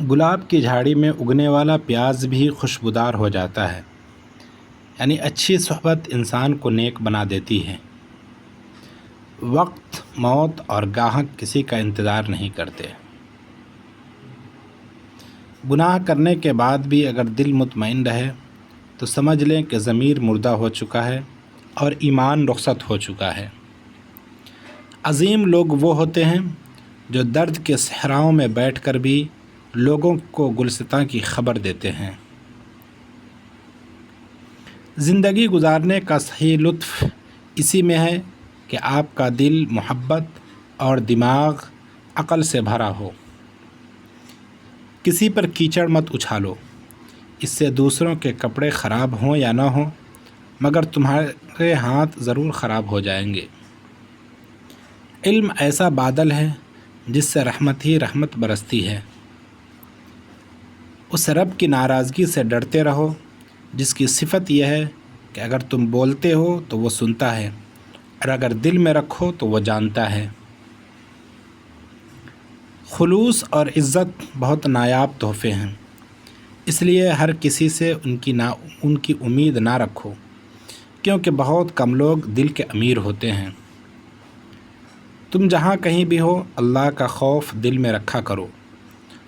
گلاب کی جھاڑی میں اگنے والا پیاز بھی خوشبودار ہو جاتا ہے۔ یعنی اچھی صحبت انسان کو نیک بنا دیتی ہے۔ وقت، موت اور گاہک کسی کا انتظار نہیں کرتے۔ گناہ کرنے کے بعد بھی اگر دل مطمئن رہے تو سمجھ لیں کہ ضمیر مردہ ہو چکا ہے اور ایمان رخصت ہو چکا ہے۔ عظیم لوگ وہ ہوتے ہیں جو درد کے صحراؤں میں بیٹھ کر بھی لوگوں کو گلستاں کی خبر دیتے ہیں۔ زندگی گزارنے کا صحیح لطف اسی میں ہے کہ آپ کا دل محبت اور دماغ عقل سے بھرا ہو۔ کسی پر کیچڑ مت اچھالو، اس سے دوسروں کے کپڑے خراب ہوں یا نہ ہوں مگر تمہارے ہاتھ ضرور خراب ہو جائیں گے۔ علم ایسا بادل ہے جس سے رحمت ہی رحمت برستی ہے۔ اس رب کی ناراضگی سے ڈرتے رہو جس کی صفت یہ ہے کہ اگر تم بولتے ہو تو وہ سنتا ہے اور اگر دل میں رکھو تو وہ جانتا ہے۔ خلوص اور عزت بہت نایاب تحفے ہیں، اس لیے ہر کسی سے ان کی امید نہ رکھو، کیونکہ بہت کم لوگ دل کے امیر ہوتے ہیں۔ تم جہاں کہیں بھی ہو اللہ کا خوف دل میں رکھا کرو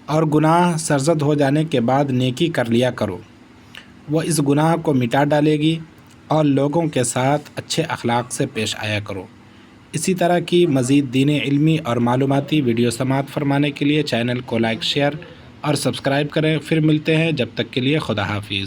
اور گناہ سرزد ہو جانے کے بعد نیکی کر لیا کرو، وہ اس گناہ کو مٹا ڈالے گی، اور لوگوں کے ساتھ اچھے اخلاق سے پیش آیا کرو۔ اسی طرح کی مزید دینی، علمی اور معلوماتی ویڈیو سماعت فرمانے کے لیے چینل کو لائک، شیئر اور سبسکرائب کریں۔ پھر ملتے ہیں، جب تک کے لیے خدا حافظ۔